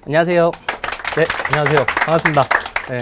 안녕하세요. 네, 안녕하세요. 반갑습니다. 네.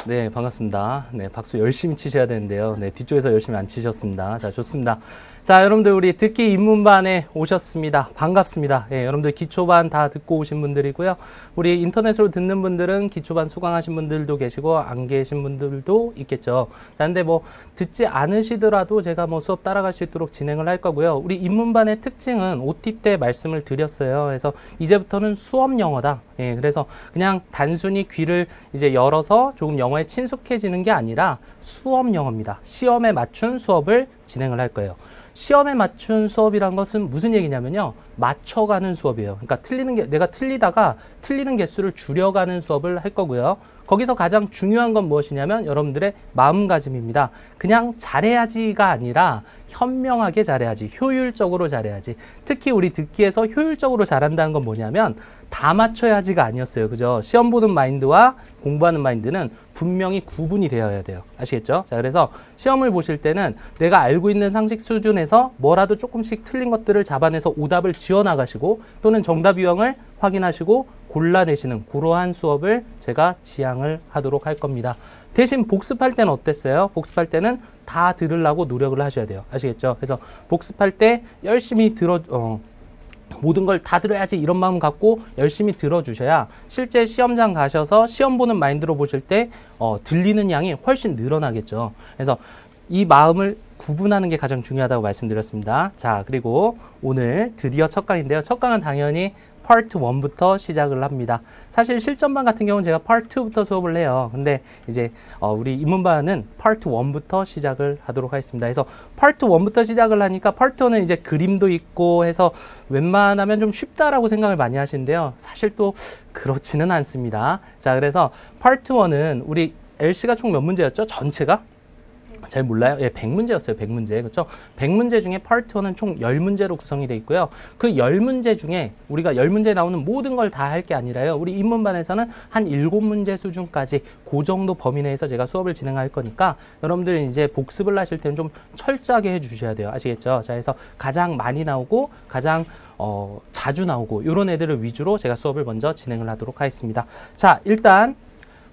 네, 반갑습니다. 네, 박수 열심히 치셔야 되는데요. 네, 뒤쪽에서 열심히 안 치셨습니다. 자, 좋습니다. 자, 여러분들 우리 듣기 입문반에 오셨습니다. 반갑습니다. 예, 여러분들 기초반 다 듣고 오신 분들이고요. 우리 인터넷으로 듣는 분들은 기초반 수강하신 분들도 계시고 안 계신 분들도 있겠죠. 자, 근데 뭐 듣지 않으시더라도 제가 뭐 수업 따라갈 수 있도록 진행을 할 거고요. 우리 입문반의 특징은 OT 때 말씀을 드렸어요. 그래서 이제부터는 수업 영어다. 예, 그래서 그냥 단순히 귀를 이제 열어서 조금 영어에 친숙해지는 게 아니라 수업 영어입니다. 시험에 맞춘 수업을 진행을 할 거예요. 시험에 맞춘 수업이란 것은 무슨 얘기냐면요. 맞춰가는 수업이에요. 그러니까 내가 틀리다가 틀리는 개수를 줄여가는 수업을 할 거고요. 거기서 가장 중요한 건 무엇이냐면 여러분들의 마음가짐입니다. 그냥 잘해야지가 아니라 현명하게 잘해야지, 효율적으로 잘해야지. 특히 우리 듣기에서 효율적으로 잘한다는 건 뭐냐면 다 맞춰야지가 아니었어요. 그죠? 시험 보는 마인드와 공부하는 마인드는 분명히 구분이 되어야 돼요. 아시겠죠? 자, 그래서 시험을 보실 때는 내가 알고 있는 상식 수준에서 뭐라도 조금씩 틀린 것들을 잡아내서 오답을 지어나가시고 또는 정답 유형을 확인하시고 골라내시는 그러한 수업을 제가 지향을 하도록 할 겁니다. 대신 복습할 때는 어땠어요? 복습할 때는 다 들으려고 노력을 하셔야 돼요. 아시겠죠? 그래서 복습할 때 열심히 모든 걸 다 들어야지 이런 마음 갖고 열심히 들어주셔야 실제 시험장 가셔서 시험 보는 마인드로 보실 때 들리는 양이 훨씬 늘어나겠죠. 그래서 이 마음을 구분하는 게 가장 중요하다고 말씀드렸습니다. 자, 그리고 오늘 드디어 첫 강인데요. 첫 강은 당연히 파트 1부터 시작을 합니다. 사실 실전반 같은 경우는 제가 파트 2부터 수업을 해요. 근데 이제 우리 입문반은 파트 1부터 시작을 하도록 하겠습니다. 그래서 파트 1부터 시작을 하니까 파트 1은 이제 그림도 있고 해서 웬만하면 좀 쉽다라고 생각을 많이 하시는데요. 사실 또 그렇지는 않습니다. 자, 그래서 파트 1은 우리 LC가 총 몇 문제였죠? 전체가? 잘 몰라요? 예, 100문제였어요. 100문제. 그렇죠? 100문제 중에 파트 1은 총 10문제로 구성이 되어 있고요. 그 10문제 중에 우리가 10문제에 나오는 모든 걸 다 할 게 아니라요. 우리 입문반에서는 한 7문제 수준까지 그 정도 범위 내에서 제가 수업을 진행할 거니까 여러분들은 이제 복습을 하실 때는 좀 철저하게 해 주셔야 돼요. 아시겠죠? 자, 그래서 가장 많이 나오고 가장 자주 나오고 이런 애들을 위주로 제가 수업을 먼저 진행을 하도록 하겠습니다. 자, 일단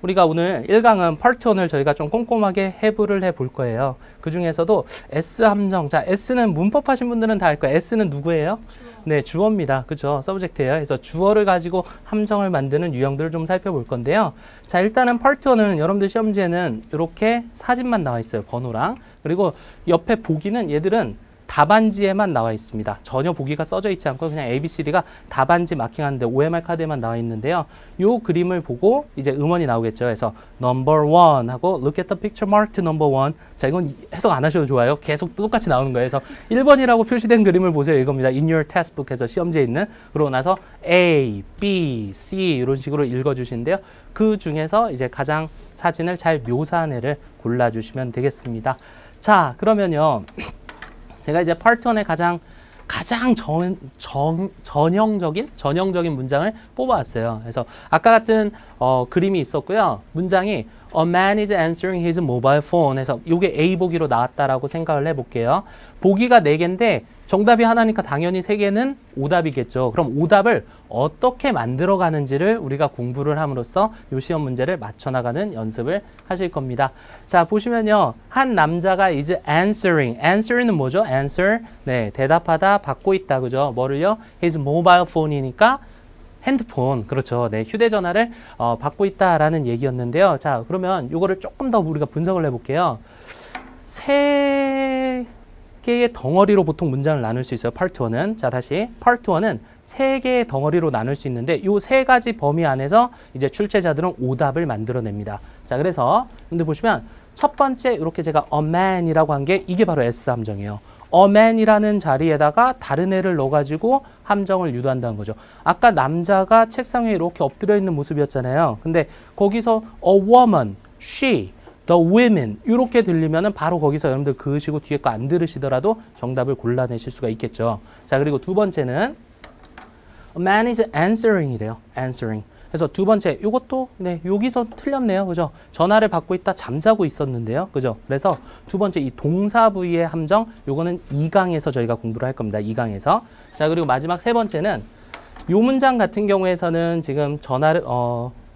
우리가 오늘 1강은 파트 1을 저희가 좀 꼼꼼하게 해부를 해 볼 거예요. 그 중에서도 S 함정. 자, S는 문법 하신 분들은 다 알 거예요. S는 누구예요? 주어. 네, 주어입니다. 그죠? 서브젝트예요. 그래서 주어를 가지고 함정을 만드는 유형들을 좀 살펴볼 건데요. 자, 일단은 파트 1은 여러분들 시험지에는 이렇게 사진만 나와 있어요. 번호랑. 그리고 옆에 보기는 얘들은 답안지에만 나와 있습니다. 전혀 보기가 써져 있지 않고 그냥 ABCD가 답안지 마킹하는데 OMR 카드에만 나와 있는데요. 요 그림을 보고 이제 음원이 나오겠죠. 그래서 number 1 하고 look at the picture marked number 1. 자, 이건 해석 안 하셔도 좋아요. 계속 똑같이 나오는 거예요. 그래서 1번이라고 표시된 그림을 보세요. 이겁니다. in your textbook에서 시험지에 있는. 그러고 나서 A, B, C 이런 식으로 읽어주시는데요. 그 중에서 이제 가장 사진을 잘 묘사한 애를 골라주시면 되겠습니다. 자, 그러면요. 제가 이제 파트 1의 가장 전형적인 문장을 뽑아왔어요. 그래서 아까 같은 그림이 있었고요. 문장이 A man is answering his mobile phone 해서 이게 A 보기로 나왔다라고 생각을 해볼게요. 보기가 4개인데 정답이 하나니까 당연히 3개는 오답이겠죠. 그럼 오답을 어떻게 만들어가는지를 우리가 공부를 함으로써 이 시험 문제를 맞춰나가는 연습을 하실 겁니다. 자, 보시면요. 한 남자가 is answering. answering은 뭐죠? answer. 네, 대답하다, 받고 있다. 그죠? 뭐를요? his mobile phone이니까 핸드폰, 그렇죠. 네, 휴대전화를 받고 있다라는 얘기였는데요. 자, 그러면 이거를 조금 더 우리가 분석을 해볼게요. 3개의 덩어리로 보통 문장을 나눌 수 있어요. 파트 1은. 자, 다시. 파트 1은 3개의 덩어리로 나눌 수 있는데 이 3가지 범위 안에서 이제 출제자들은 오답을 만들어냅니다. 자, 그래서 근데 보시면 첫 번째 이렇게 제가 a man이라고 한 게 이게 바로 S 함정이에요. a man이라는 자리에다가 다른 애를 넣어가지고 함정을 유도한다는 거죠. 아까 남자가 책상 위에 이렇게 엎드려 있는 모습이었잖아요. 근데 거기서 a woman, she, the women 이렇게 들리면은 바로 거기서 여러분들 그으시고 뒤에 거 안 들으시더라도 정답을 골라내실 수가 있겠죠. 자, 그리고 두 번째는 a man is answering이래요. answering. 그래서 두 번째, 이것도 네, 여기서 틀렸네요. 그죠? 전화를 받고 있다 잠자고 있었는데요. 그죠? 그래서 두 번째 이 동사 부위의 함정, 요거는 2강에서 저희가 공부를 할 겁니다. 2강에서. 자, 그리고 마지막 세 번째는 이 문장 같은 경우에서는 지금 전화를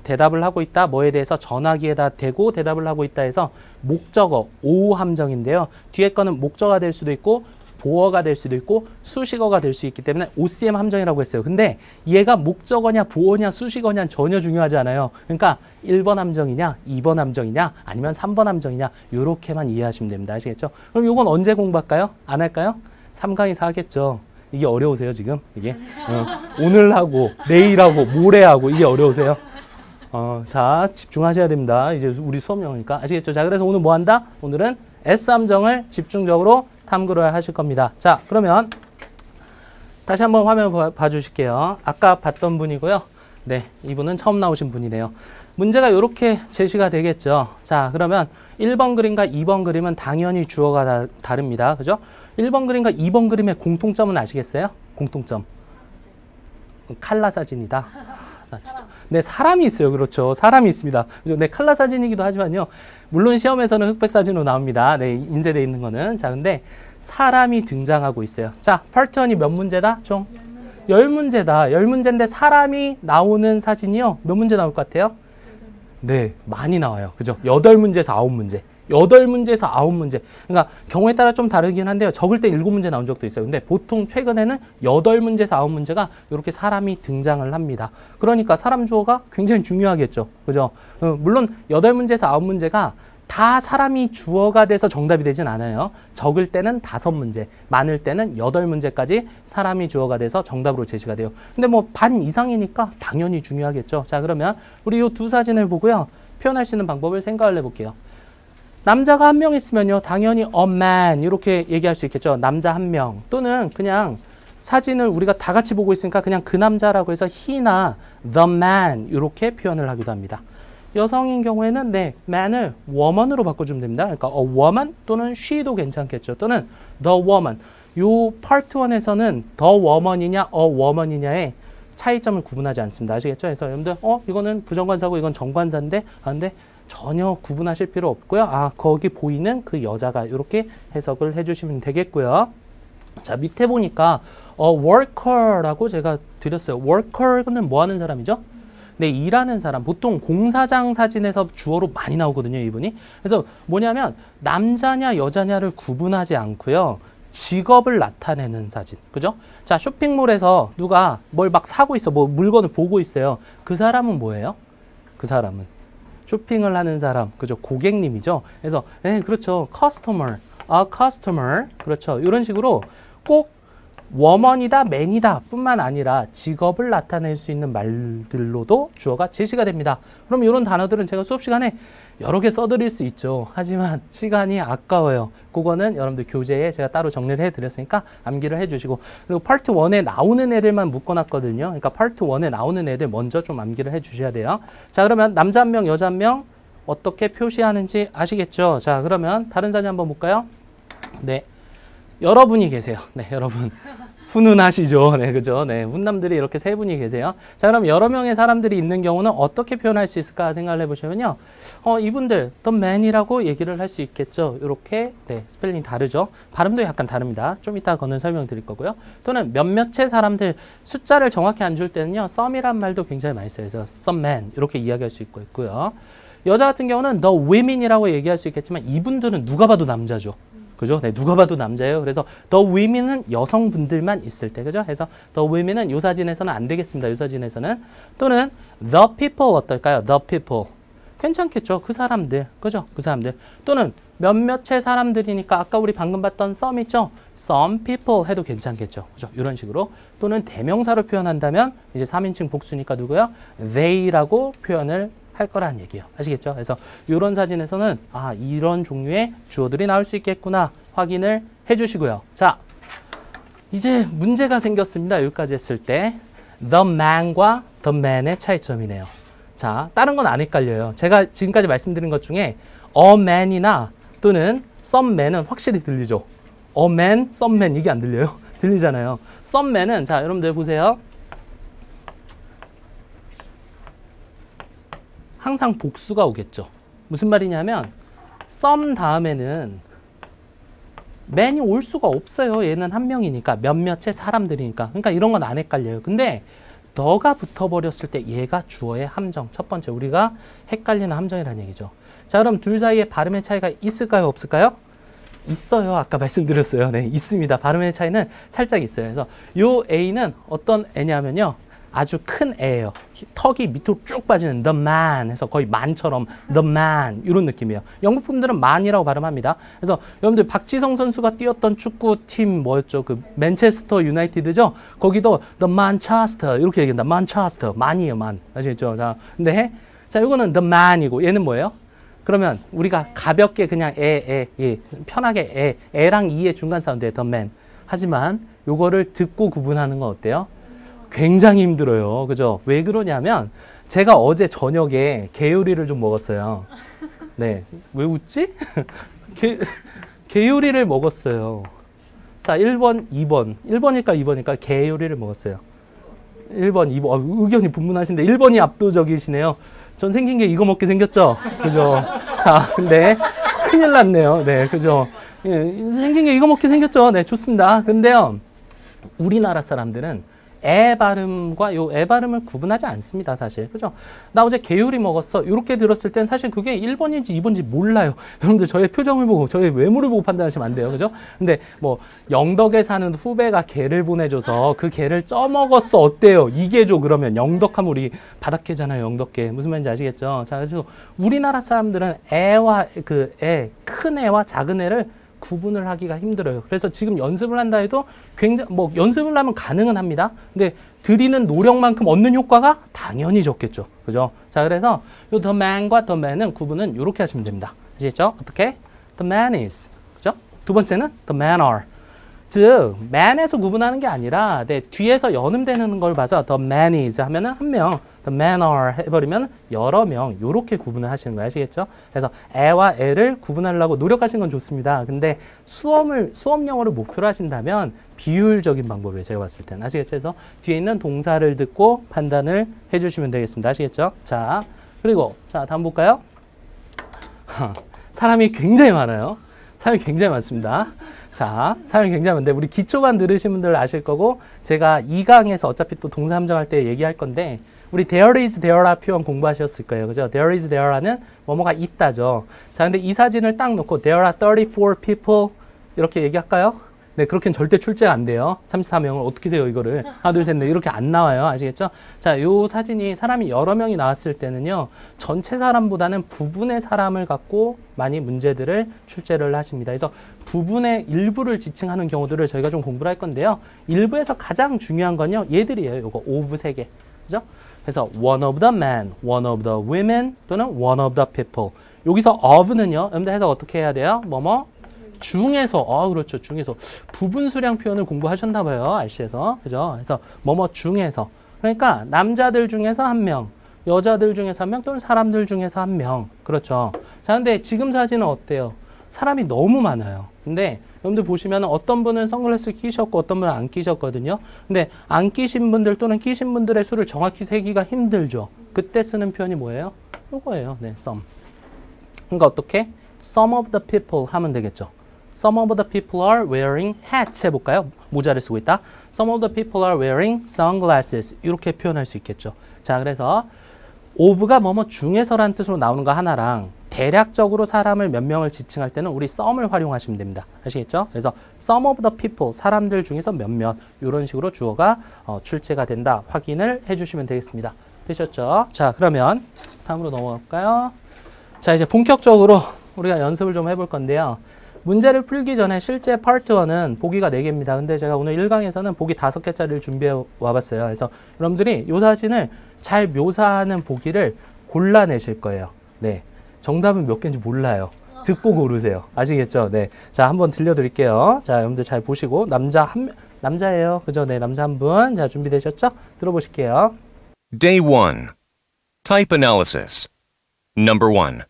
대답을 하고 있다. 뭐에 대해서 전화기에다 대고 대답을 하고 있다 해서 목적어, 오후 함정인데요. 뒤에 거는 목적어가 될 수도 있고 보어가 될 수도 있고 수식어가 될 수 있기 때문에 OCM 함정이라고 했어요. 근데 얘가 목적어냐 보어냐 수식어냐 전혀 중요하지 않아요. 그러니까 1번 함정이냐 2번 함정이냐 아니면 3번 함정이냐 이렇게만 이해하시면 됩니다. 아시겠죠? 그럼 이건 언제 공부할까요? 안 할까요? 3강에서 하겠죠. 이게 어려우세요 지금? 이게 오늘 하고 내일 하고 모레 하고 이게 어려우세요? 자 집중하셔야 됩니다. 이제 우리 수업 영어니까 아시겠죠? 자 그래서 오늘 뭐 한다? 오늘은 S 함정을 집중적으로 탐구를 하실 겁니다. 자 그러면 다시 한번 화면 봐주실게요. 아까 봤던 분이고요. 네, 이분은 처음 나오신 분이네요. 문제가 이렇게 제시가 되겠죠. 자 그러면 1번 그림과 2번 그림은 당연히 주어가 다릅니다. 그죠? 1번 그림과 2번 그림의 공통점은 아시겠어요? 공통점. 칼라 사진이다. 진짜. 네, 사람이 있어요. 그렇죠. 사람이 있습니다. 그죠? 네, 칼라 사진이기도 하지만요. 물론 시험에서는 흑백 사진으로 나옵니다. 네, 인쇄되어 있는 거는. 자, 근데 사람이 등장하고 있어요. 자, 파트 1이 몇 문제다? 총? 10문제다. 10문제인데 사람이 나오는 사진이요. 몇 문제 나올 것 같아요? 네, 많이 나와요. 그죠? 8문제에서 9문제. 8문제에서 9문제. 그러니까 경우에 따라 좀 다르긴 한데요. 적을 때 7문제 나온 적도 있어요. 근데 보통 최근에는 8문제에서 9문제가 이렇게 사람이 등장을 합니다. 그러니까 사람 주어가 굉장히 중요하겠죠. 그죠? 물론 8문제에서 9문제가 다 사람이 주어가 돼서 정답이 되진 않아요. 적을 때는 5문제, 많을 때는 8문제까지 사람이 주어가 돼서 정답으로 제시가 돼요. 근데 뭐 반 이상이니까 당연히 중요하겠죠. 자, 그러면 우리 이 두 사진을 보고요. 표현할 수 있는 방법을 생각을 해볼게요. 남자가 한 명 있으면요. 당연히 a man 이렇게 얘기할 수 있겠죠. 남자 한 명 또는 그냥 사진을 우리가 다 같이 보고 있으니까 그냥 그 남자라고 해서 he나 the man 이렇게 표현을 하기도 합니다. 여성인 경우에는 네, man을 woman으로 바꿔주면 됩니다. 그러니까 a woman 또는 she도 괜찮겠죠. 또는 the woman. 요 part 1에서는 the woman이냐 a woman이냐의 차이점을 구분하지 않습니다. 아시겠죠? 그래서 여러분들 이거는 부정관사고 이건 정관사인데 근데 전혀 구분하실 필요 없고요. 거기 보이는 그 여자가 이렇게 해석을 해주시면 되겠고요. 자, 밑에 보니까 worker라고 제가 드렸어요. worker는 뭐 하는 사람이죠? 네, 일하는 사람. 보통 공사장 사진에서 주어로 많이 나오거든요, 이분이. 그래서 뭐냐면 남자냐 여자냐를 구분하지 않고요. 직업을 나타내는 사진. 그죠? 자, 쇼핑몰에서 누가 뭘 막 사고 있어. 뭐 물건을 보고 있어요. 그 사람은 뭐예요? 그 사람은 쇼핑을 하는 사람, 그죠? 고객님이죠. 그래서 네, 그렇죠. customer, a customer, 그렇죠. 이런 식으로 꼭 woman이다, man이다 뿐만 아니라 직업을 나타낼 수 있는 말들로도 주어가 제시가 됩니다. 그럼 이런 단어들은 제가 수업 시간에 여러 개 써드릴 수 있죠. 하지만 시간이 아까워요. 그거는 여러분들 교재에 제가 따로 정리를 해드렸으니까 암기를 해주시고 그리고 파트 1에 나오는 애들만 묶어놨거든요. 그러니까 파트 1에 나오는 애들 먼저 좀 암기를 해주셔야 돼요. 자, 그러면 남자 한 명, 여자 한 명 어떻게 표시하는지 아시겠죠? 자, 그러면 다른 사진 한번 볼까요? 네, 여러분이 계세요. 네, 여러분. 훈훈하시죠? 네, 그죠? 네, 훈남들이 이렇게 세 분이 계세요. 자, 그럼 여러 명의 사람들이 있는 경우는 어떻게 표현할 수 있을까 생각을 해보시면요. 이분들, the man이라고 얘기를 할 수 있겠죠. 이렇게, 네, 스펠링이 다르죠. 발음도 약간 다릅니다. 좀 이따 그거는 설명드릴 거고요. 또는 몇몇의 사람들, 숫자를 정확히 안 줄 때는요, some이란 말도 굉장히 많이 써요. 그래서 some man, 이렇게 이야기할 수 있고요. 여자 같은 경우는 the women이라고 얘기할 수 있겠지만, 이분들은 누가 봐도 남자죠. 그죠? 네, 누가 봐도 남자예요. 그래서 the women은 여성분들만 있을 때, 그죠? 그래서 the women은 이 사진에서는 안 되겠습니다. 이 사진에서는. 또는 the people 어떨까요? the people. 괜찮겠죠? 그 사람들. 그죠? 그 사람들. 또는 몇몇의 사람들이니까 아까 우리 방금 봤던 some 있죠? some people 해도 괜찮겠죠? 그죠? 이런 식으로. 또는 대명사로 표현한다면 이제 3인칭 복수니까 누구요? they라고 표현을 할 거라는 얘기예요. 아시겠죠? 그래서 이런 사진에서는 이런 종류의 주어들이 나올 수 있겠구나 확인을 해주시고요. 자, 이제 문제가 생겼습니다. 여기까지 했을 때 the man과 the man의 차이점이네요. 자, 다른 건 안 헷갈려요. 제가 지금까지 말씀드린 것 중에 a man이나 또는 some man은 확실히 들리죠. a man, some man 이게 안 들려요? 들리잖아요. some man은 자, 여러분들 보세요. 항상 복수가 오겠죠. 무슨 말이냐면 some 다음에는 man이 올 수가 없어요. 얘는 한 명이니까 몇몇의 사람들이니까. 그러니까 이런 건 안 헷갈려요. 근데 더가 붙어버렸을 때 얘가 주어의 함정. 첫 번째, 우리가 헷갈리는 함정이라는 얘기죠. 자, 그럼 둘 사이에 발음의 차이가 있을까요? 없을까요? 있어요. 아까 말씀드렸어요. 네, 있습니다. 발음의 차이는 살짝 있어요. 그래서 요 A는 어떤 애냐면요. 아주 큰 애예요. 턱이 밑으로 쭉 빠지는 the man 해서 거의 만처럼 the man 이런 느낌이에요. 영국 분들은 man이라고 발음합니다. 그래서 여러분들 박지성 선수가 뛰었던 축구팀 뭐였죠? 그 맨체스터 유나이티드죠? 거기도 the Manchester 이렇게 얘기한다. Manchester man이에요, man. 아시겠죠? 자, 근데 자, 이거는 the man이고 얘는 뭐예요? 그러면 우리가 가볍게 그냥 예, 편하게 애랑 이의 중간 사운드에 the man. 하지만 요거를 듣고 구분하는 건 어때요? 굉장히 힘들어요. 그죠? 왜 그러냐면 제가 어제 저녁에 게요리를 좀 먹었어요. 네. 왜 웃지? 게요리를 먹었어요. 자, 1번, 2번. 1번일까 2번일까? 게요리를 먹었어요. 1번, 2번. 의견이 분분하신데 1번이 압도적이시네요. 전 생긴 게 이거 먹게 생겼죠? 그죠? 자, 근데 큰일 났네요. 네, 그죠? 예, 생긴 게 이거 먹게 생겼죠? 네, 좋습니다. 근데요, 우리나라 사람들은 애 발음과 요 애 발음을 구분하지 않습니다, 사실. 그죠? 나 어제 게요리 먹었어. 이렇게 들었을 땐 사실 그게 1번인지 2번인지 몰라요. 여러분들 저의 표정을 보고, 저의 외모를 보고 판단하시면 안 돼요. 그죠? 근데 뭐, 영덕에 사는 후배가 게를 보내줘서 그 게를 쪄먹었어. 어때요? 이게죠. 그러면 영덕하면 우리 바닷게잖아요. 영덕게. 무슨 말인지 아시겠죠? 자, 그래서 우리나라 사람들은 애와 큰 애와 작은 애를 구분을 하기가 힘들어요. 그래서 지금 연습을 한다 해도 굉장히 뭐 연습을 하면 가능은 합니다. 근데 들이는 노력만큼 얻는 효과가 당연히 적겠죠. 그죠? 자, 그래서 요 the man과 the man은 구분은 이렇게 하시면 됩니다. 아시겠죠? 어떻게? The man is. 그죠? 두 번째는 the men are. 즉, man에서 구분하는 게 아니라 뒤에서 연음되는 걸 봐서 the man is 하면은 한 명, the men are 해버리면 여러 명 요렇게 구분을 하시는 거예요. 아시겠죠? 그래서 애와 애를 구분하려고 노력하시는 건 좋습니다. 근데 수업 영어를 목표로 하신다면 비효율적인 방법이에요. 제가 봤을 때는. 아시겠죠? 그래서 뒤에 있는 동사를 듣고 판단을 해주시면 되겠습니다. 아시겠죠? 자, 그리고 자, 다음 볼까요? 사람이 굉장히 많아요. 사람이 굉장히 많습니다. 자, 사람이 굉장히 많은데 우리 기초반 들으신 분들 아실 거고 제가 2강에서 어차피 또 동사 함정할 때 얘기할 건데 우리 there is, there are 표현 공부하셨을 거예요. 그죠? there is, there are는 뭐뭐가 있다죠. 자, 근데 이 사진을 딱 놓고 there are 34 people 이렇게 얘기할까요? 네, 그렇게는 절대 출제가 안 돼요. 34명을 어떻게 돼요, 이거를. 하나, 둘, 셋, 넷 이렇게 안 나와요. 아시겠죠? 자, 요 사진이 사람이 여러 명이 나왔을 때는요. 전체 사람보다는 부분의 사람을 갖고 많이 문제들을 출제를 하십니다. 그래서 부분의 일부를 지칭하는 경우들을 저희가 좀 공부를 할 건데요. 일부에서 가장 중요한 건요. 얘들이에요. 요거 of 3개. 그죠? 그래서 one of the men, one of the women 또는 one of the people. 여기서 of는요. 여러분들 해석 어떻게 해야 돼요? 뭐뭐? 중에서, 그렇죠. 중에서. 부분 수량 표현을 공부하셨나 봐요. RC에서. 그죠? 그래서 뭐뭐 중에서. 그러니까 남자들 중에서 한 명, 여자들 중에서 한 명 또는 사람들 중에서 한 명. 그렇죠. 자, 근데 지금 사진은 어때요? 사람이 너무 많아요. 근데 여러분들 보시면 어떤 분은 선글라스를 끼셨고 어떤 분은 안 끼셨거든요. 근데 안 끼신 분들 또는 끼신 분들의 수를 정확히 세기가 힘들죠. 그때 쓰는 표현이 뭐예요? 요거예요. 네, some. 그러니까 어떻게? Some of the people 하면 되겠죠. Some of the people are wearing hats 해볼까요? 모자를 쓰고 있다. Some of the people are wearing sunglasses. 이렇게 표현할 수 있겠죠. 자, 그래서 of가 뭐뭐 중에서라는 뜻으로 나오는 거 하나랑 대략적으로 사람을 몇 명을 지칭할 때는 우리 some을 활용하시면 됩니다. 아시겠죠? 그래서 some of the people, 사람들 중에서 몇몇 이런 식으로 주어가 출제가 된다. 확인을 해주시면 되겠습니다. 되셨죠? 자, 그러면 다음으로 넘어갈까요? 자, 이제 본격적으로 우리가 연습을 좀 해볼 건데요. 문제를 풀기 전에 실제 파트 1은 보기가 4개입니다. 근데 제가 오늘 1강에서는 보기 5개짜리를 준비해 와봤어요. 그래서 여러분들이 이 사진을 잘 묘사하는 보기를 골라내실 거예요. 네. 정답은 몇 개인지 몰라요. 듣고 고르세요. 아시겠죠? 네. 자, 한번 들려드릴게요. 자, 여러분들 잘 보시고, 남자예요. 그죠? 네, 남자 한 분. 자, 준비되셨죠? 들어보실게요. Day 1. Type analysis. Number 1.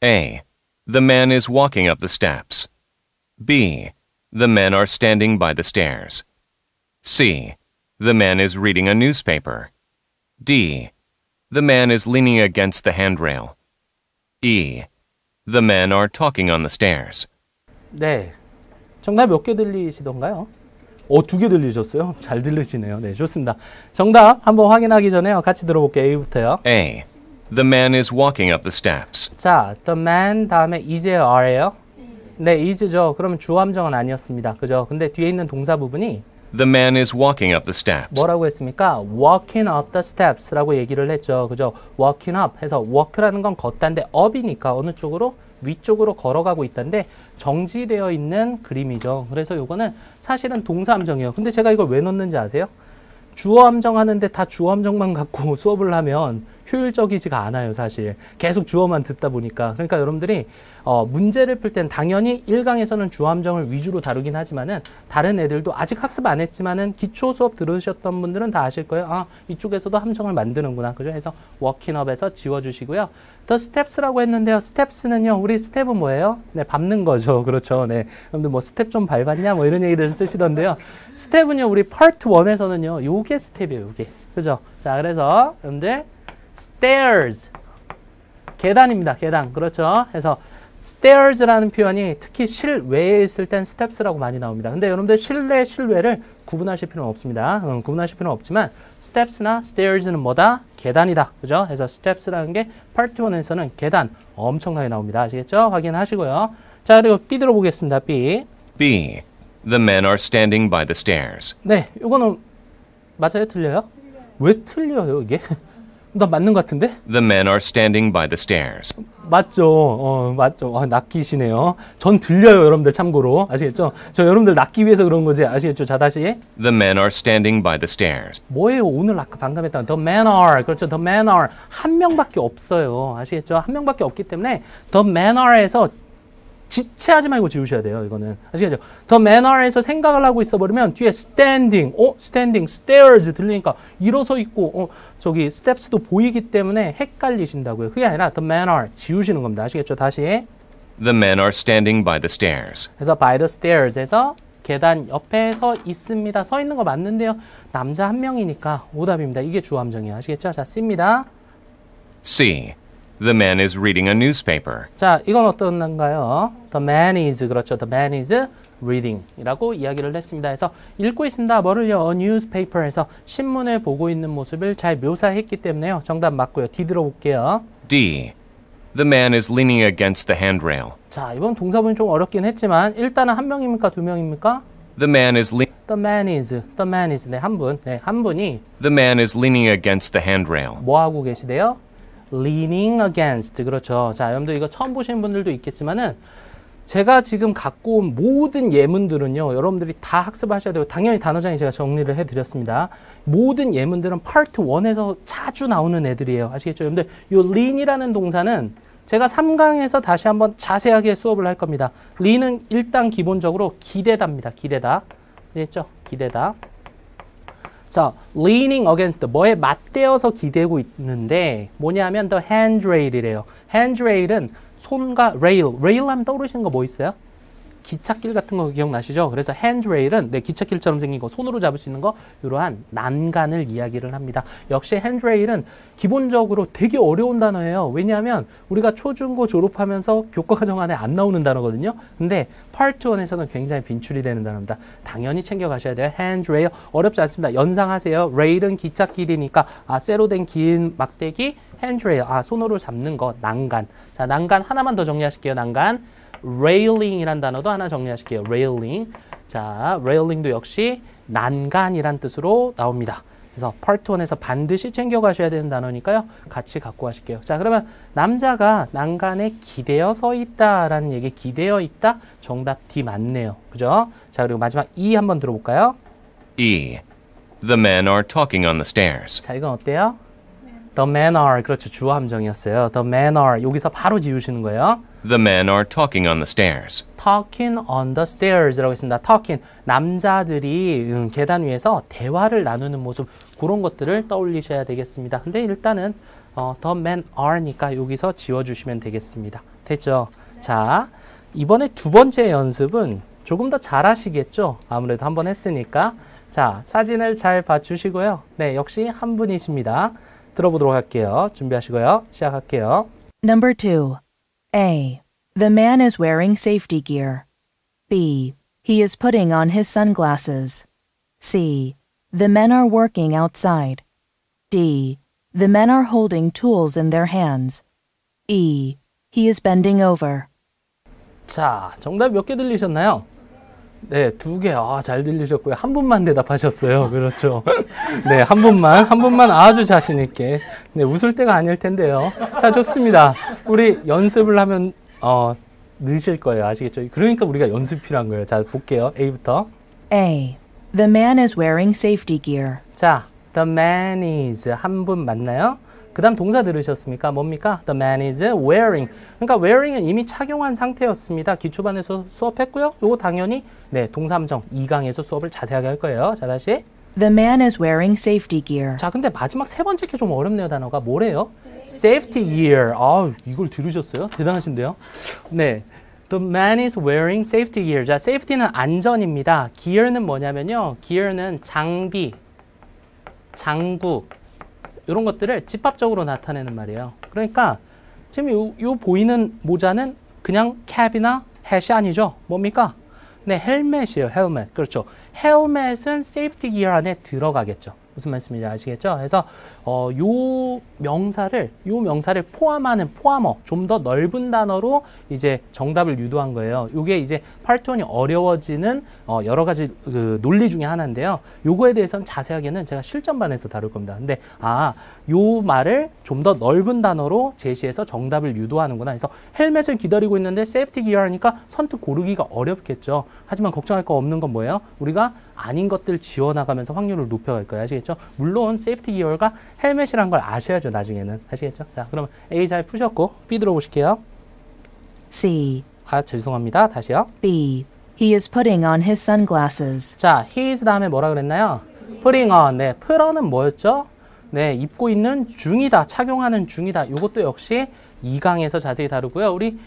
A. The man is walking up the steps. B. The men are standing by the stairs. C. The man is reading a newspaper. D. The man is leaning against the handrail. E. The men are talking on the stairs. 네. 정답 몇 개 들리시던가요? 두 개 들리셨어요? 잘 들리시네요. 네, 좋습니다. 정답 한번 확인하기 전에요. 같이 들어볼게요. A부터요. A. The man is walking up the steps. 자, the man 다음에 is예요, are요? 네, is죠. 그러면 주어함정은 아니었습니다. 그죠? 근데 뒤에 있는 동사 부분이 The man is walking up the steps. 뭐라고 했습니까? walking up the steps라고 얘기를 했죠. 그죠? walking up 해서 walk라는 건 걷다인데 up이니까 어느 쪽으로? 위쪽으로 걸어가고 있다는데 정지되어 있는 그림이죠. 그래서 요거는 사실은 동사 함정이에요. 근데 제가 이걸 왜 넣는지 아세요? 주어 함정 하는데 다 주어 함정만 갖고 수업을 하면 효율적이지가 않아요, 사실. 계속 주어만 듣다 보니까. 그러니까 여러분들이 문제를 풀 땐 당연히 1강에서는 주어 함정을 위주로 다루긴 하지만은 다른 애들도 아직 학습 안 했지만은 기초 수업 들으셨던 분들은 다 아실 거예요. 아, 이쪽에서도 함정을 만드는구나. 그죠? 해서 working up에서 지워 주시고요. The steps라고 했는데요. steps는요. 우리 스텝은 뭐예요? 네, 밟는 거죠. 그렇죠. 네. 여러분들 뭐 스텝 좀 밟았냐? 뭐 이런 얘기들 쓰시던데요. 스텝은요. 우리 파트 1에서는요. 요게 스텝이에요. 요게. 그죠? 자, 그래서 여러분들 stairs 계단입니다. 계단. 그렇죠? 그래서 stairs라는 표현이 특히 실외에 있을 땐 steps라고 많이 나옵니다. 근데 여러분들 실내, 실외를 구분하실 필요는 없습니다. 구분하실 필요는 없지만 steps나 stairs는 뭐다? 계단이다. 그죠? 그래서 steps라는 게 part 1에서는 계단 엄청나게 나옵니다. 아시겠죠? 확인하시고요. 자, 그리고 B 들어보겠습니다. B. B. The men are standing by the stairs. 네, 이거는 맞아요? 틀려요? 왜 틀려요, 이게? 나 맞는 것 같은데? The men are standing by the stairs. 맞죠. 맞죠. 낚이시네요. 전 들려요, 여러분들 참고로. 아시겠죠? 저 여러분들 낚기 위해서 그런 거지. 아시겠죠? 자, 다시. The men are standing by the stairs. 뭐예요? 오늘 아까 방금 했던 the men are. 그렇죠. the men are. 한 명밖에 없어요. 아시겠죠? 한 명밖에 없기 때문에 the men are에서 지체하지 말고 지우셔야 돼요. 이거는. 아시겠죠? The man are에서 생각을 하고 있어버리면 뒤에 standing, standing, stairs 들리니까 일어서 있고, 저기 steps도 보이기 때문에 헷갈리신다고요. 그게 아니라 the man are 지우시는 겁니다. 아시겠죠? 다시. The men are standing by the stairs. 그래서 by the stairs에서 계단 옆에 서 있습니다. 서 있는 거 맞는데요. 남자 한 명이니까 오답입니다. 이게 주어 함정이에요. 아시겠죠? 자, C입니다. C. The man is reading a newspaper. 자, 이건 어떤 건가요? The man is, 그렇죠. The man is reading 이라고 이야기를 했습니다. 그래서 읽고 있습니다. 뭐를요? A newspaper에서 신문을 보고 있는 모습을 잘 묘사했기 때문에요. 정답 맞고요. D 들어볼게요. D. The man is leaning against the handrail. 자, 이번 동사분이 좀 어렵긴 했지만 일단은 한 명입니까? 두 명입니까? The man is The man is. 네, 한 분. 네, 한 분이 The man is leaning against the handrail. 뭐 하고 계시대요? leaning against. 그렇죠. 자, 여러분들 이거 처음 보시는 분들도 있겠지만은 제가 지금 갖고 온 모든 예문들은요, 여러분들이 다 학습하셔야 되고, 당연히 단어장에 제가 정리를 해드렸습니다. 모든 예문들은 파트 1에서 자주 나오는 애들이에요. 아시겠죠? 여러분들, 요 lean이라는 동사는 제가 3강에서 다시 한번 자세하게 수업을 할 겁니다. lean은 일단 기본적으로 기대다입니다. 기대다. 아시겠죠? 기대다. 자, leaning against 뭐에 맞대어서 기대고 있는데 뭐냐면 the handrail이래요. handrail은 손과 rail 하면 떠오르시는 거 뭐 있어요? 기찻길 같은 거 기억나시죠? 그래서 handrail은 기찻길처럼 생긴 거, 손으로 잡을 수 있는 거, 이러한 난간을 이야기를 합니다. 역시 handrail은 기본적으로 되게 어려운 단어예요. 왜냐하면 우리가 초중고 졸업하면서 교과과정 안에 안 나오는 단어거든요. 근데 파트 1에서는 굉장히 빈출이 되는 단어입니다. 당연히 챙겨가셔야 돼요. handrail 어렵지 않습니다. 연상하세요. rail은 기찻길이니까 쇠로 된 긴 막대기, handrail 손으로 잡는 거, 난간. 자, 난간 하나만 더 정리하실게요. 난간. railing이란 단어도 하나 정리하실게요. railing. 자, railing도 역시 난간이란 뜻으로 나옵니다. 그래서 파트 1에서 반드시 챙겨가셔야 되는 단어니까요. 같이 갖고 가실게요. 자, 그러면 남자가 난간에 기대어 서 있다라는 얘기, 기대어 있다. 정답 D 맞네요. 그죠? 자, 그리고 마지막 E 한번 들어볼까요? E. The men are talking on the stairs. 자, 이건 어때요? The men are, 그렇죠. 주어 함정이었어요. The men are, 여기서 바로 지우시는 거예요. The men are talking on the stairs. Talking on the stairs라고 했습니다. Talking, 남자들이 계단 위에서 대화를 나누는 모습, 그런 것들을 떠올리셔야 되겠습니다. 근데 일단은 the men are니까 여기서 지워주시면 되겠습니다. 됐죠? 자, 이번에 두 번째 연습은 조금 더 잘하시겠죠? 아무래도 한번 했으니까. 자, 사진을 잘 봐주시고요. 네, 역시 한 분이십니다. 들어보도록 할게요. 준비하시고요. 시작할게요. Number 2. A. The man is wearing safety gear. B. He is putting on his sunglasses. C. The men are working outside. D. The men are holding tools in their hands. E. He is bending over. 자, 정답 몇 개 들리셨나요? 네, 2개. 아, 잘 들리셨고요. 한 분만 대답하셨어요. 그렇죠. 네, 한 분만 아주 자신있게. 네, 웃을 때가 아닐 텐데요. 자, 좋습니다. 우리 연습을 하면, 느실 거예요. 아시겠죠? 그러니까 우리가 연습이 필요한 거예요. 자, 볼게요. A부터. A. The man is wearing safety gear. 자, the man is 한 분 맞나요? 그 다음 동사 들으셨습니까? 뭡니까? The man is wearing. 그러니까 wearing은 이미 착용한 상태였습니다. 기초반에서 수업했고요. 요거 당연히 네, 동사 함정 2강에서 수업을 자세하게 할 거예요. 자, 다시. The man is wearing safety gear. 자, 근데 마지막 세 번째 게 좀 어렵네요. 단어가 뭐래요? Safety gear. 아, 이걸 들으셨어요? 대단하신데요? 네. The man is wearing safety gear. 자, safety는 안전입니다. gear는 뭐냐면요. gear는 장비, 장구, 이런 것들을 집합적으로 나타내는 말이에요. 그러니까 지금 요 보이는 모자는 그냥 캡이나 햇이 아니죠. 뭡니까? 네, 헬멧이에요. 헬멧. 그렇죠. 헬멧은 세이프티 기어 안에 들어가겠죠. 무슨 말씀인지 아시겠죠? 그래서 요 명사를 포함하는 포함어, 좀 더 넓은 단어로 이제 정답을 유도한 거예요. 요게 이제 팔톤이 어려워지는 여러 가지 그 논리 중에 하나인데요. 요거에 대해서는 자세하게는 제가 실전반에서 다룰 겁니다. 근데 요 말을 좀 더 넓은 단어로 제시해서 정답을 유도하는구나. 그래서 헬멧을 기다리고 있는데 세이프티 기어 하니까 선뜻 고르기가 어렵겠죠. 하지만 걱정할 거 없는 건 뭐예요? 우리가 아닌 것들 지워나가면서 확률을 높여갈 거예요. 아시겠죠? 물론 세이프티 기어가 헬멧이란 걸 아셔야죠. 나중에는. 아시겠죠? 자, 그러면 A 잘 푸셨고 B 들어보실게요. C. 아, 죄송합니다. 다시요. B. He is putting on his sunglasses. 자, he is 다음에 뭐라 그랬나요? putting on. 네, put on은 뭐였죠? 네, 입고 있는 중이다. 착용하는 중이다. 이것도 역시 2강에서 자세히 다루고요. 우리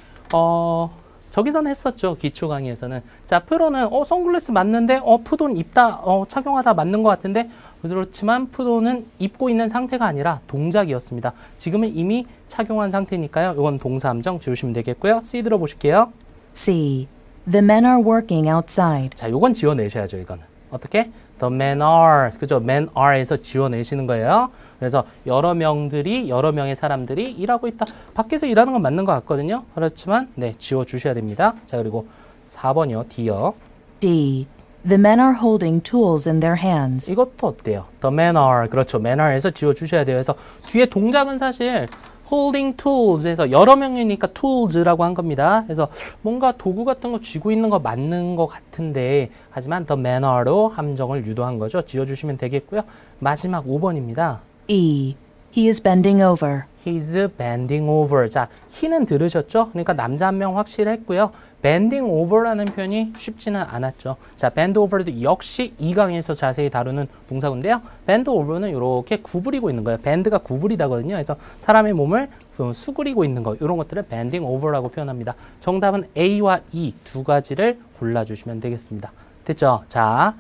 저기서는 했었죠. 기초 강의에서는. 자, put on은 선글라스 맞는데 put on 입다. 착용하다 맞는 것 같은데 그렇지만 put on은 입고 있는 상태가 아니라 동작이었습니다. 지금은 이미 착용한 상태니까요. 이건 동사 함정 지우시면 되겠고요. C 들어보실게요. C. The men are working outside. 자, 요건 지워내셔야죠. 이거는. 어떻게? The men are. 그죠? men are에서 지워내시는 거예요. 그래서 여러 명의 사람들이 일하고 있다. 밖에서 일하는 건 맞는 것 같거든요. 그렇지만 네, 지워주셔야 됩니다. 자, 그리고 4번이요. D요. D. The men are holding tools in their hands. 이것도 어때요? The men are. 그렇죠. men are에서 지워주셔야 돼요. 그래서 뒤에 동작은 사실 holding tools에서 여러 명이니까 tools라고 한 겁니다. 그래서 뭔가 도구 같은 거 쥐고 있는 거 맞는 것 같은데 하지만 the men are로 함정을 유도한 거죠. 지워주시면 되겠고요. 마지막 5번입니다. E. He is bending over. He's bending over. 자, he는 들으셨죠? 그러니까 남자 한 명 확실했고요. bending over라는 표현이 쉽지는 않았죠. 자, bend over도 역시 2강에서 자세히 다루는 동사인데요. bend over는 이렇게 구부리고 있는 거예요. bend가 구부리다거든요. 그래서 사람의 몸을 수그리고 있는 거, 이런 것들을 bending over라고 표현합니다. 정답은 A와 E 두 가지를 골라주시면 되겠습니다. 됐죠? 자,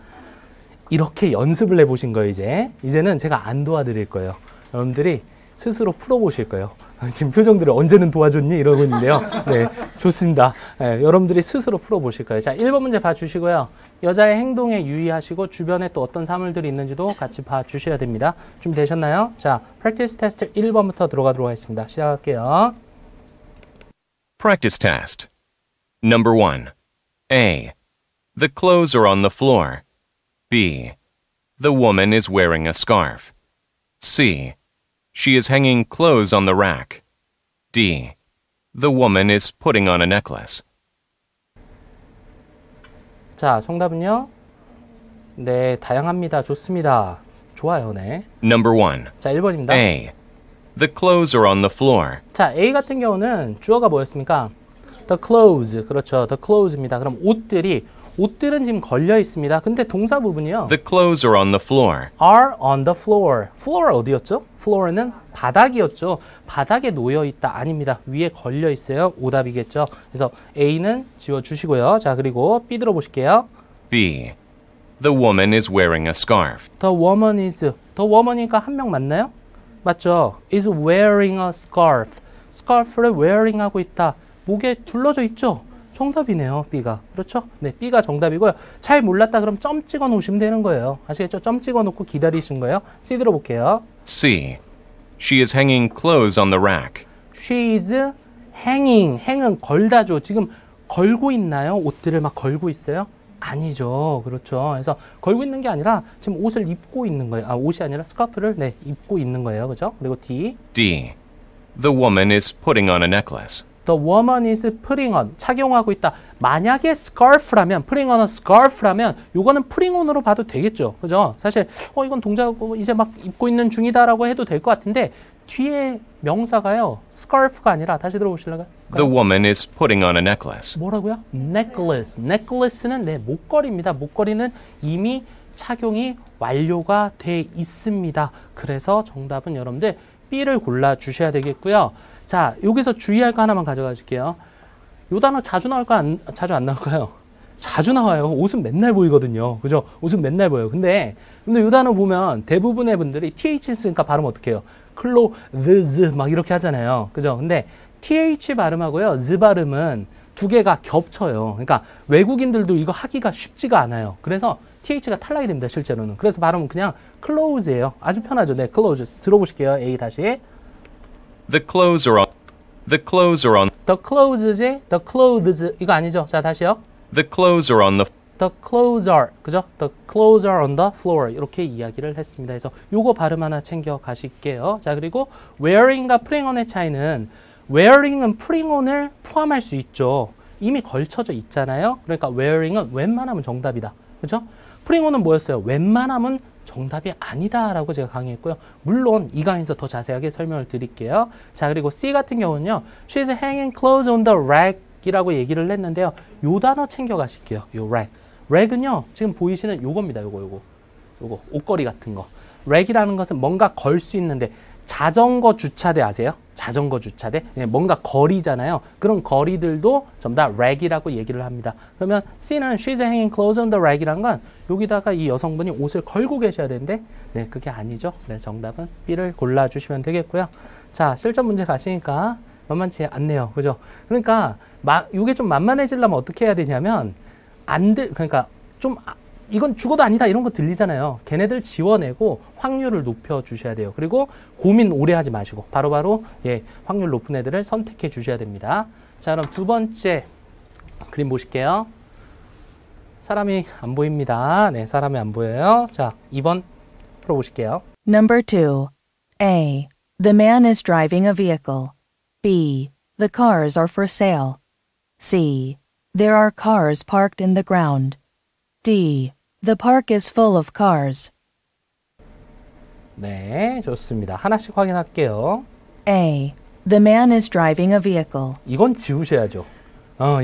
이렇게 연습을 해보신 거예요, 이제는 제가 안 도와드릴 거예요. 여러분들이 스스로 풀어보실 거예요. 지금 표정들을 언제는 도와줬니? 이러고 있는데요. 네, 좋습니다. 네, 여러분들이 스스로 풀어보실 거예요. 자, 1번 문제 봐주시고요. 여자의 행동에 유의하시고 주변에 또 어떤 사물들이 있는지도 같이 봐주셔야 됩니다. 준비되셨나요? 자, practice test 1번부터 들어가도록 하겠습니다. 시작할게요. Practice test. Number 1. A. The clothes are on the floor. B. The woman is wearing a scarf. C. She is hanging clothes on the rack. D. The woman is putting on a necklace. 자, 정답은요? 네, 다양합니다. 좋습니다. 좋아요, 네. Number 1. 자, 1번입니다. A. The clothes are on the floor. 자, A 같은 경우는 주어가 뭐였습니까? The clothes. 그렇죠. The clothes입니다. 그럼 옷들은 지금 걸려 있습니다. 근데 동사 부분이요. The clothes are on the floor. are on the floor. floor 어디였죠? floor는 바닥이었죠. 바닥에 놓여 있다. 아닙니다. 위에 걸려 있어요. 오답이겠죠. 그래서 A는 지워주시고요. 자, 그리고 B 들어보실게요. B. The woman is wearing a scarf. The woman이니까 한 명 맞나요? 맞죠? is wearing a scarf. scarf를 wearing 하고 있다. 목에 둘러져 있죠? 정답이네요. B가. 그렇죠? 네, B가 정답이고요. 잘 몰랐다 그럼 점 찍어 놓으시면 되는 거예요. 아시겠죠? 점 찍어 놓고 기다리시는 거예요. C 들어볼게요. C. She is hanging clothes on the rack. She is hanging. hang은 걸다죠. 지금 걸고 있나요? 옷들을 막 걸고 있어요? 아니죠. 그렇죠. 그래서 걸고 있는 게 아니라 지금 옷을 입고 있는 거예요. 아, 옷이 아니라 스카프를 네, 입고 있는 거예요. 그죠? 그리고 D. D. The woman is putting on a necklace. The woman is putting on. 착용하고 있다. 만약에 scarf라면, putting on a scarf라면 요거는 putting on으로 봐도 되겠죠. 그죠? 사실 이건 동작하고 이제 막 입고 있는 중이다라고 해도 될 것 같은데 뒤에 명사가요. scarf가 아니라 다시 들어보실래요? The woman is putting on a necklace. 뭐라고요? necklace. necklace는 네, 목걸이입니다. 목걸이는 이미 착용이 완료가 돼 있습니다. 그래서 정답은 여러분들 B를 골라 주셔야 되겠고요. 자, 여기서 주의할 거 하나만 가져가 줄게요. 요 단어 자주 나올까? 자주 안 나올까요? 자주 나와요. 옷은 맨날 보이거든요. 그죠? 옷은 맨날 보여요. 근데 요 단어 보면 대부분의 분들이 TH 쓰니까 발음 어떻게 해요? clothes 막 이렇게 하잖아요. 그죠? 근데 TH 발음하고요. Z 발음은 두 개가 겹쳐요. 그러니까 외국인들도 이거 하기가 쉽지가 않아요. 그래서 TH가 탈락이 됩니다. 실제로는. 그래서 발음은 그냥 clothes예요. 아주 편하죠. 네, clothes. 들어보실게요. A 다시. The clothes are on. The clothes are on. The clothes지? The clothes. 이거 아니죠? 자, 다시요. The clothes are on the. The clothes are. 그죠? The clothes are on the floor. 이렇게 이야기를 했습니다. 그래서 요거 발음 하나 챙겨 가실게요. 자, 그리고 wearing과 putting on의 차이는 wearing은 putting on을 포함할 수 있죠. 이미 걸쳐져 있잖아요. 그러니까 wearing은 웬만하면 정답이다. 그죠? putting on은 뭐였어요? 웬만하면 정답이 아니다라고 제가 강의했고요. 물론 이 강의에서 더 자세하게 설명을 드릴게요. 자, 그리고 C 같은 경우는요. She's hanging clothes on the rack이라고 얘기를 했는데요. 요 단어 챙겨 가실게요. 요 rack. rack은요. 지금 보이시는 요겁니다. 요거 옷걸이 같은 거. rack이라는 것은 뭔가 걸 수 있는데 자전거 주차대 아세요? 자전거 주차대? 네, 뭔가 거리잖아요. 그런 거리들도 전부 다 rack이라고 얘기를 합니다. 그러면 C는 she's hanging clothes on the rack이란 건 여기다가 이 여성분이 옷을 걸고 계셔야 되는데 네, 그게 아니죠. 그래서 정답은 B를 골라주시면 되겠고요. 자, 실전 문제 가시니까 만만치 않네요. 그죠? 그러니까 이게 좀 만만해지려면 어떻게 해야 되냐면 그러니까 좀 이건 죽어도 아니다 이런 거 들리잖아요. 걔네들 지워내고 확률을 높여 주셔야 돼요. 그리고 고민 오래 하지 마시고 바로바로 예, 확률 높은 애들을 선택해 주셔야 됩니다. 자, 그럼 두 번째 그림 보실게요. 사람이 안 보입니다. 네, 사람이 안 보여요. 자, 2번 풀어보실게요. Number 2. A. The man is driving a vehicle. B. The cars are for sale. C. There are cars parked in the ground. D. The park is full of cars. 네, 좋습니다. 하나씩 확인할게요. A. The man is driving a vehicle. 이건 지우셔야죠.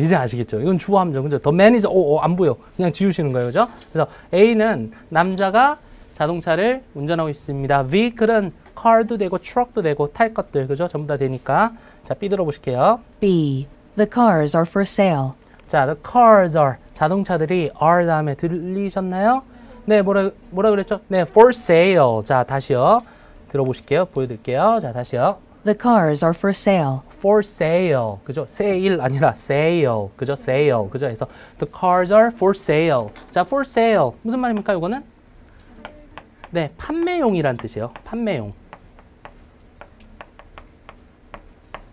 이제 아시겠죠? 이건 주어 함정. 그죠? The man is 안 보여. 그냥 지우시는 거예요. 그죠? 그래서 A는 남자가 자동차를 운전하고 있습니다. Vehicle은 car도 되고 truck도 되고 탈 것들. 그죠? 전부 다 되니까. 자, B 들어보실게요. B. The cars are for sale. 자, the cars are. 자동차들이 are 다음에 들리셨나요? 네, 뭐라 그랬죠? 네, for sale. 자, 다시요. 들어보실게요. 보여드릴게요. 자, 다시요. The cars are for sale. For sale. 그죠? sale 아니라 sale. 그죠? sale. 그죠? 그래서 the cars are for sale. 자, for sale. 무슨 말입니까, 이거는? 네, 판매용이란 뜻이에요. 판매용.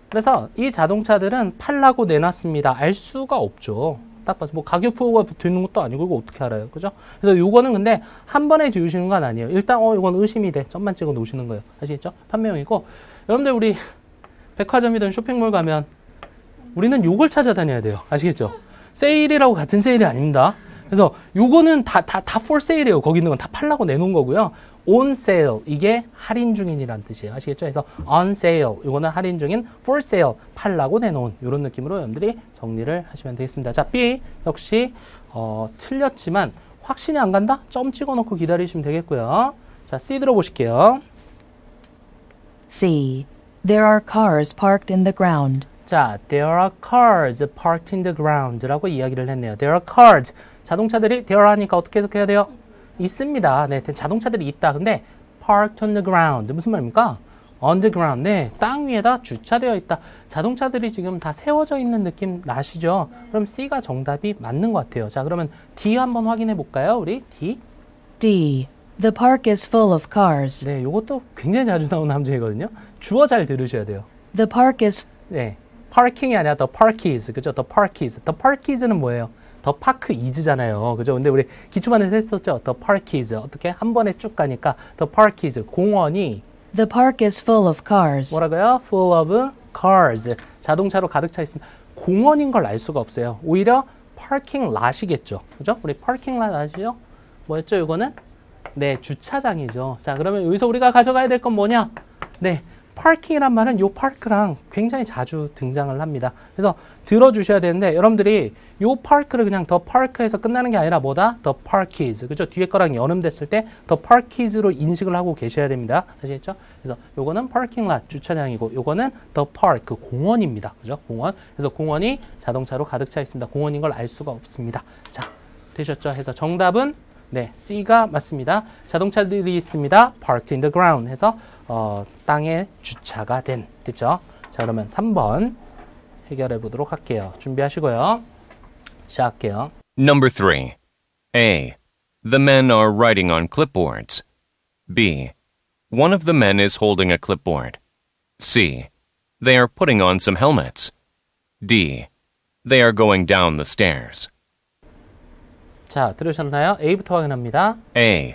그래서 이 자동차들은 팔라고 내놨습니다. 알 수가 없죠. 딱 봐서 뭐 가격표가 붙어 있는 것도 아니고 이거 어떻게 알아요? 그죠? 그래서 요거는 근데 한 번에 지우시는 건 아니에요. 일단 이건 의심이 돼. 점만 찍어 놓으시는 거예요. 아시겠죠? 판매용이고 여러분들 우리 백화점이든 쇼핑몰 가면 우리는 요걸 찾아다녀야 돼요. 아시겠죠? 세일이라고 같은 세일이 아닙니다. 그래서 요거는 다 for sale이에요. 거기 있는 건 다 팔라고 내놓은 거고요. on sale 이게 할인 중인이란 뜻이에요. 아시겠죠? 그래서 on sale 이거는 할인 중인, for sale 팔라고 내놓은 이런 느낌으로 여러분들이 정리를 하시면 되겠습니다. 자, B 역시 틀렸지만 확신이 안 간다? 점 찍어놓고 기다리시면 되겠고요. 자, C 들어보실게요. C. There are cars parked in the ground. 자, there are cars parked in the ground라고 이야기를 했네요. There are cars. 자동차들이 there 하니까 어떻게 해석해야 돼요? 있습니다. 네, 자동차들이 있다. 근데 parked on the ground 무슨 말입니까? on the ground. 네, 땅 위에다 주차되어 있다. 자동차들이 지금 다 세워져 있는 느낌 나시죠? 그럼 C가 정답이 맞는 것 같아요. 자, 그러면 D 한번 확인해 볼까요? 우리 D. D. The park is full of cars. 네, 요것도 굉장히 자주 나오는 함정이거든요. 주어 잘 들으셔야 돼요. The park is 네, parking이 아니라 the park is, 그죠? the park is. the park is는 뭐예요? the park is잖아요, 그죠? 근데 우리 기초반에서 했었죠. the park is 어떻게 한 번에 쭉 가니까 the park is 공원이 The park is full of cars. 뭐라고요? full of cars. 자동차로 가득 차 있습니다. 공원인 걸 알 수가 없어요. 오히려 parking lot이겠죠, 그죠? 우리 parking lot 아시죠? 뭐였죠? 이거는 네, 주차장이죠. 자, 그러면 여기서 우리가 가져가야 될 건 뭐냐? 네, parking이란 말은 요 park랑 굉장히 자주 등장을 합니다. 그래서 들어주셔야 되는데 여러분들이 요 park를 그냥 the park에서 끝나는 게 아니라 뭐다? the parkies. 그죠? 뒤에 거랑 연음됐을 때 the parkies로 인식을 하고 계셔야 됩니다. 아시겠죠? 그래서 요거는 parking lot, 주차장이고 요거는 the park, 공원입니다. 그죠? 공원. 그래서 공원이 자동차로 가득 차 있습니다. 공원인 걸 알 수가 없습니다. 자, 되셨죠? 해서 정답은 네, C가 맞습니다. 자동차들이 있습니다. parked in the ground 해서 땅에 주차가 된. 됐죠? 자, 그러면 3번 해결해 보도록 할게요. 준비하시고요. 시작할게요. Number 3. A. The men are writing on clipboards. B. One of the men is holding a clipboard. C. They are putting on some helmets. D. They are going down the stairs. 자, 들으셨나요? A부터 확인합니다. A.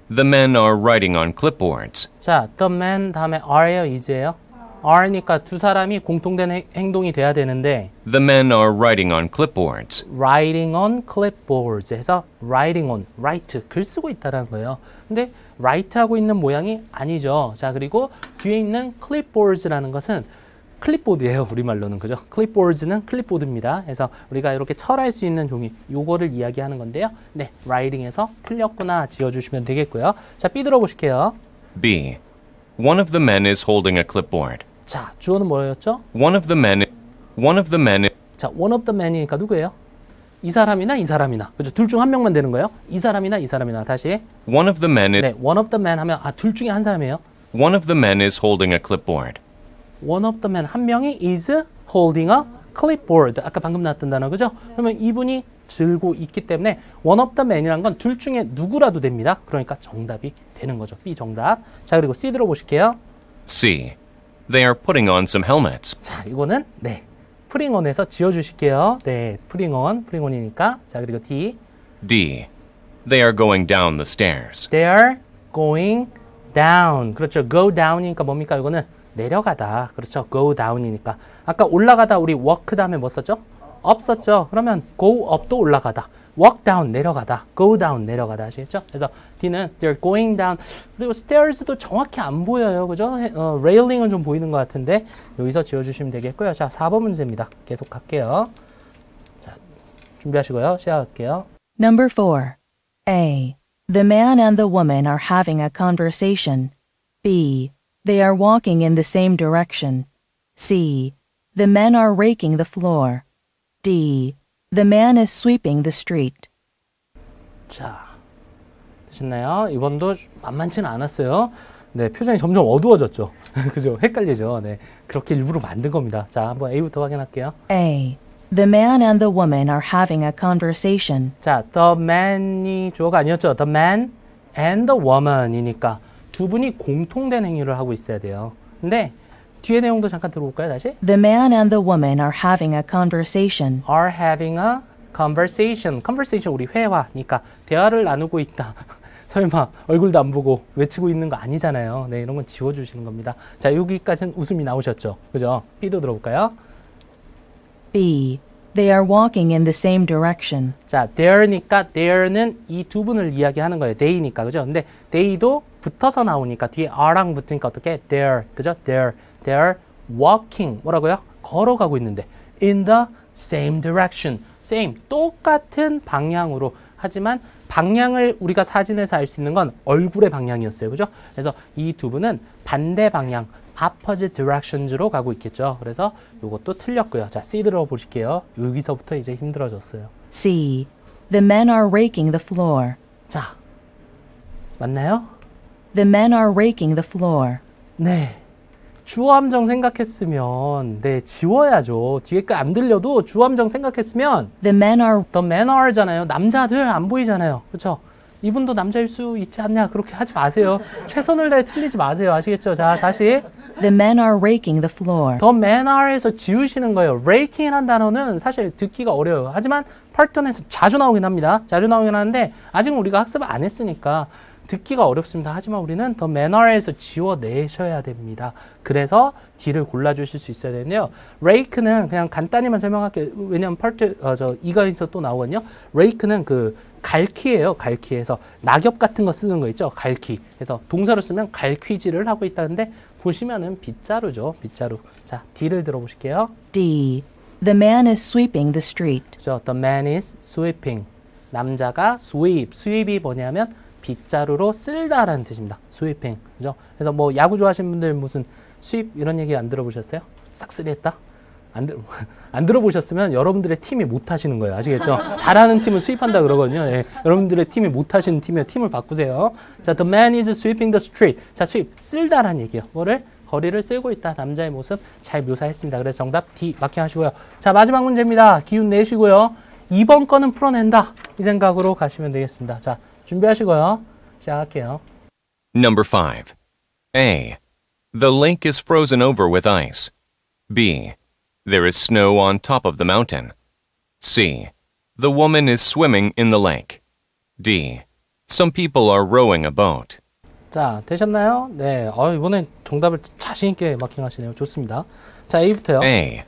The men are writing on clipboards. 자, the man 다음에 are예요, is예요? are니까 두 사람이 공통된 행동이 돼야 되는데 The men are writing on clipboards. writing on clipboards 해서 writing on, write, 글 쓰고 있다는 거예요. 근데 write 하고 있는 모양이 아니죠. 자, 그리고 뒤에 있는 clipboards라는 것은 클립보드예요, 우리말로는. 그죠? 클립보드는 클립보드입니다. 그래서 우리가 이렇게 철할 수 있는 종이, 요거를 이야기하는 건데요. 네, writing에서 틀렸구나 지어주시면 되겠고요. 자, B 들어보실게요. B. One of the men is holding a clipboard. 자, 주어는 뭐였죠? One of the men. 자, one of the men이니까 누구예요? 이 사람이나 이 사람이나. 그죠? 둘 중 한 명만 되는 거예요. 이 사람이나 이 사람이나. 다시. One of the men. 네, one of the men 하면 둘 중에 한 사람이에요. One of the men is holding a clipboard. One of the men, 한 명이 is holding a clipboard. 아까 방금 나왔던 단어, 그죠? 그러면 이분이 들고 있기 때문에 one of the men이란 건 둘 중에 누구라도 됩니다. 그러니까 정답이 되는 거죠. B 정답. 자, 그리고 C 들어보실게요. C. They are putting on some helmets. 자, 이거는 네, putting on에서 지워주실게요. 네, putting on이니까. 자, 그리고 D. D. They are going down the stairs. They are going down. 그렇죠. go down이니까 뭡니까? 이거는 내려가다. 그렇죠. go down이니까. 아까 올라가다 우리 walk 다음에 뭐 썼죠? up 썼죠. 그러면 go up도 올라가다. walk down 내려가다. go down 내려가다. 아시겠죠? 그래서 D는 they're going down. 그리고 stairs도 정확히 안 보여요. 그죠? railing은 좀 보이는 것 같은데 여기서 지워주시면 되겠고요. 자, 4번 문제입니다. 계속 갈게요. 자, 준비하시고요. 시작할게요. Number 4. A. The man and the woman are having a conversation. B. They are walking in the same direction. C. The men are raking the floor. D. The man is sweeping the street. 자, 되셨나요? 이번도 만만치는 않았어요. 네, 표정이 점점 어두워졌죠. 그죠? 헷갈리죠. 네, 그렇게 일부러 만든 겁니다. 자, 한번 A부터 확인할게요. A. The man and the woman are having a conversation. 자, the man이 주어가 아니었죠. The man and the woman이니까 두 분이 공통된 행위를 하고 있어야 돼요. 근데 뒤에 내용도 잠깐 들어볼까요, 다시? The man and the woman are having a conversation. Are having a conversation. conversation 우리 회화니까 대화를 나누고 있다. 설마 얼굴도 안 보고 외치고 있는 거 아니잖아요. 네, 이런 건 지워주시는 겁니다. 자, 여기까지는 웃음이 나오셨죠. 그죠? B도 들어볼까요? B. They are walking in the same direction. 자, there니까 there는 이 두 분을 이야기하는 거예요. they니까, 그죠? 근데 they도 붙어서 나오니까 뒤에 are랑 붙으니까 어떻게? there, 그죠? they're walking. 뭐라고요? 걸어가고 있는데 in the same direction. same, 똑같은 방향으로. 하지만 방향을 우리가 사진에서 알 수 있는 건 얼굴의 방향이었어요. 그죠? 그래서 이 두 분은 반대 방향, opposite directions로 가고 있겠죠. 그래서 이것도 틀렸고요. 자, C 들어보실게요. 여기서부터 이제 힘들어졌어요. C. The men are raking the floor. 자, 맞나요? The men are raking the floor. 네. 주어 함정 생각했으면 네, 지워야죠. 뒤에 거 안 들려도 주어 함정 생각했으면 The men are the men are잖아요. 남자들 안 보이잖아요. 그렇죠? 이분도 남자일 수 있지 않냐? 그렇게 하지 마세요. 최선을 다해 틀리지 마세요. 아시겠죠? 자, 다시 the men are raking the floor. the men are에서 지우시는 거예요. raking이라는 단어는 사실 듣기가 어려워요. 하지만 파이썬에서 자주 나오긴 합니다. 자주 나오긴 하는데 아직 우리가 학습을 안 했으니까 듣기가 어렵습니다. 하지만 우리는 the men are에서 지워내셔야 됩니다. 그래서 D를 골라주실 수 있어야 되는데요. rake는 그냥 간단히만 설명할게요. 왜냐면 이가에서 또 나오거든요. rake는 그 갈퀴예요. 갈퀴에서 낙엽 같은 거 쓰는 거 있죠. 갈퀴. 그래서 동사로 쓰면 갈퀴질을 하고 있다는데 보시면은 빗자루죠. 빗자루. 자, D를 들어보실게요. D. The man is sweeping the street. 그죠? The man is sweeping. 남자가 sweep. sweep이 뭐냐면 빗자루로 쓸다라는 뜻입니다. sweeping. 그죠? 그래서 뭐 야구 좋아하시는 분들 무슨 sweep 이런 얘기 안 들어보셨어요? 싹쓸이했다? 안 들어보셨으면 여러분들의 팀이 못 하시는 거예요. 아시겠죠? 잘하는 팀을 수입한다 그러거든요. 예. 여러분들의 팀이 못 하시는 팀이면 팀을 바꾸세요. 자, the man is sweeping the street. 자, sweep. 쓸다라는 얘기예요. 뭐를? 거리를 쓸고 있다. 남자의 모습 잘 묘사했습니다. 그래서 정답 D 마킹하시고요. 자, 마지막 문제입니다. 기운 내시고요. 2번 거는 풀어낸다. 이 생각으로 가시면 되겠습니다. 자, 준비하시고요. 시작할게요. Number 5. A. The lake is frozen over with ice. B. There is snow on top of the mountain. C. The woman is swimming in the lake. D. Some people are rowing a boat. 자, 되셨나요? 네. 이번엔 정답을 자신 있게 마킹하시네요. 좋습니다. 자, A부터요. A.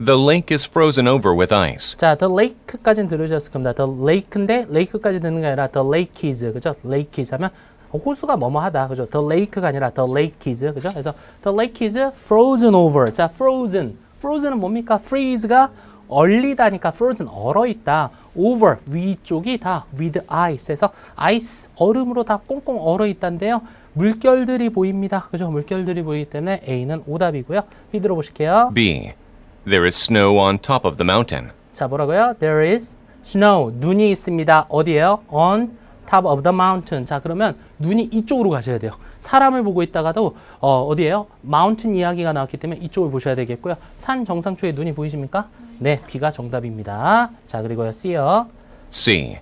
The lake is frozen over with ice. 자, the lake까지는 들으셨을 겁니다. the lake인데 lake까지 듣는 게 아니라 the lake is, 그죠? lake is 하면 호수가 뭐뭐하다, 그죠? the lake가 아니라 the lake is, 그죠? 그래서 the lake is frozen over. 자, frozen은 뭡니까? freeze가 얼리다니까 frozen 얼어있다. over 위쪽이 다 with ice에서 ice 얼음으로 다 꽁꽁 얼어있다인데요. 물결들이 보입니다. 그죠? 물결들이 보이기 때문에 A는 오답이고요. B 들어보실게요. B. There is snow on top of the mountain. 자, 뭐라고요? There is snow. 눈이 있습니다. 어디에요? On top of the mountain. 자, 그러면 눈이 이쪽으로 가셔야 돼요. 사람을 보고 있다가도 어디에요? mountain 이야기가 나왔기 때문에 이쪽을 보셔야 되겠고요. 산 정상초에 눈이 보이십니까? 네, B가 정답입니다. 자, 그리고요. C요. C.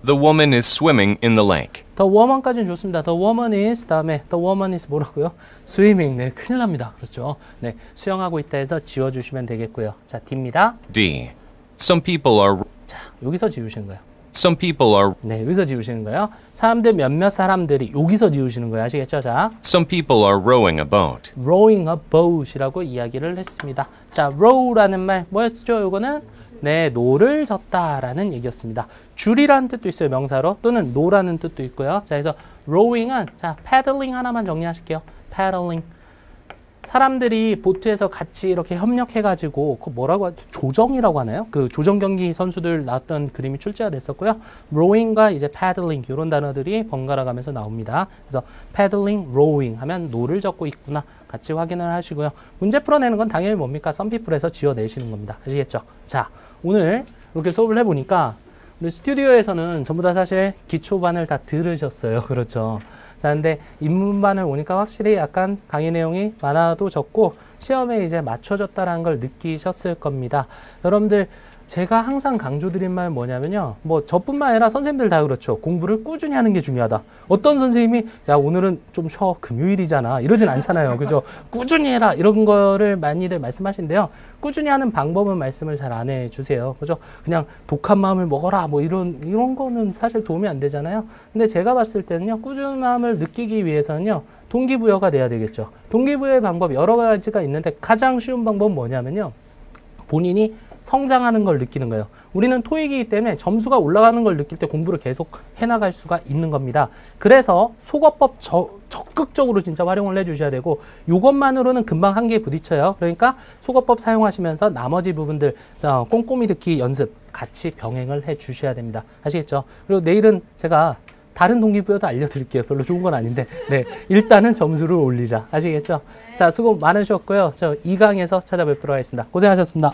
The woman is swimming in the lake. The woman까지는 좋습니다. The woman is 다음에 the woman is 뭐라고요? swimming. 네, 큰일 납니다. 그렇죠. 네, 수영하고 있다 해서 지워주시면 되겠고요. 자, D입니다. D. Some people are. 자, 여기서 지우시는 거예요. Some people are. 네, 여기서 지우시는 거예요. 몇몇 사람들이 여기서 지우시는 거예요. 아시겠죠? 자, Some people are rowing a boat. rowing a boat이라고 이야기를 했습니다. 자, row라는 말 뭐였죠? 요거는 네, 노를 젓다라는 얘기였습니다. 줄이라는 뜻도 있어요, 명사로. 또는 노라는 뜻도 있고요. 자, 그래서 rowing은 자, paddling 하나만 정리하실게요. paddling. 사람들이 보트에서 같이 이렇게 협력해가지고 그 뭐라고 하죠? 조정이라고 하나요? 그 조정 경기 선수들 나왔던 그림이 출제가 됐었고요. rowing과 이제 paddling 이런 단어들이 번갈아 가면서 나옵니다. 그래서 paddling, rowing 하면 노를 젓고 있구나. 같이 확인을 하시고요. 문제 풀어내는 건 당연히 뭡니까? 썬피플에서 지어내시는 겁니다. 아시겠죠? 자, 오늘 이렇게 수업을 해보니까 우리 스튜디오에서는 전부 다 사실 기초반을 다 들으셨어요. 그렇죠? 자, 근데 입문반을 오니까 확실히 약간 강의 내용이 많아도 적고 시험에 이제 맞춰졌다라는 걸 느끼셨을 겁니다. 여러분들 제가 항상 강조드린 말 뭐냐면요. 뭐 저뿐만 아니라 선생님들 다 그렇죠. 공부를 꾸준히 하는 게 중요하다. 어떤 선생님이 야 오늘은 좀 쉬어 금요일이잖아 이러진 않잖아요. 그죠? 꾸준히 해라 이런 거를 많이들 말씀하신대요. 꾸준히 하는 방법은 말씀을 잘 안 해주세요. 그죠? 그냥 독한 마음을 먹어라 뭐 이런 거는 사실 도움이 안 되잖아요. 근데 제가 봤을 때는요. 꾸준함을 느끼기 위해서는요. 동기부여가 돼야 되겠죠. 동기부여의 방법 여러 가지가 있는데 가장 쉬운 방법은 뭐냐면요. 본인이 성장하는 걸 느끼는 거예요. 우리는 토익이기 때문에 점수가 올라가는 걸 느낄 때 공부를 계속 해나갈 수가 있는 겁니다. 그래서 속어법 적극적으로 진짜 활용을 해주셔야 되고 이것만으로는 금방 한계에 부딪혀요. 그러니까 속어법 사용하시면서 나머지 부분들 꼼꼼히 듣기 연습 같이 병행을 해주셔야 됩니다. 아시겠죠? 그리고 내일은 제가 다른 동기부여도 알려드릴게요. 별로 좋은 건 아닌데 네, 일단은 점수를 올리자. 아시겠죠? 자, 수고 많으셨고요. 저 2강에서 찾아뵙도록 하겠습니다. 고생하셨습니다.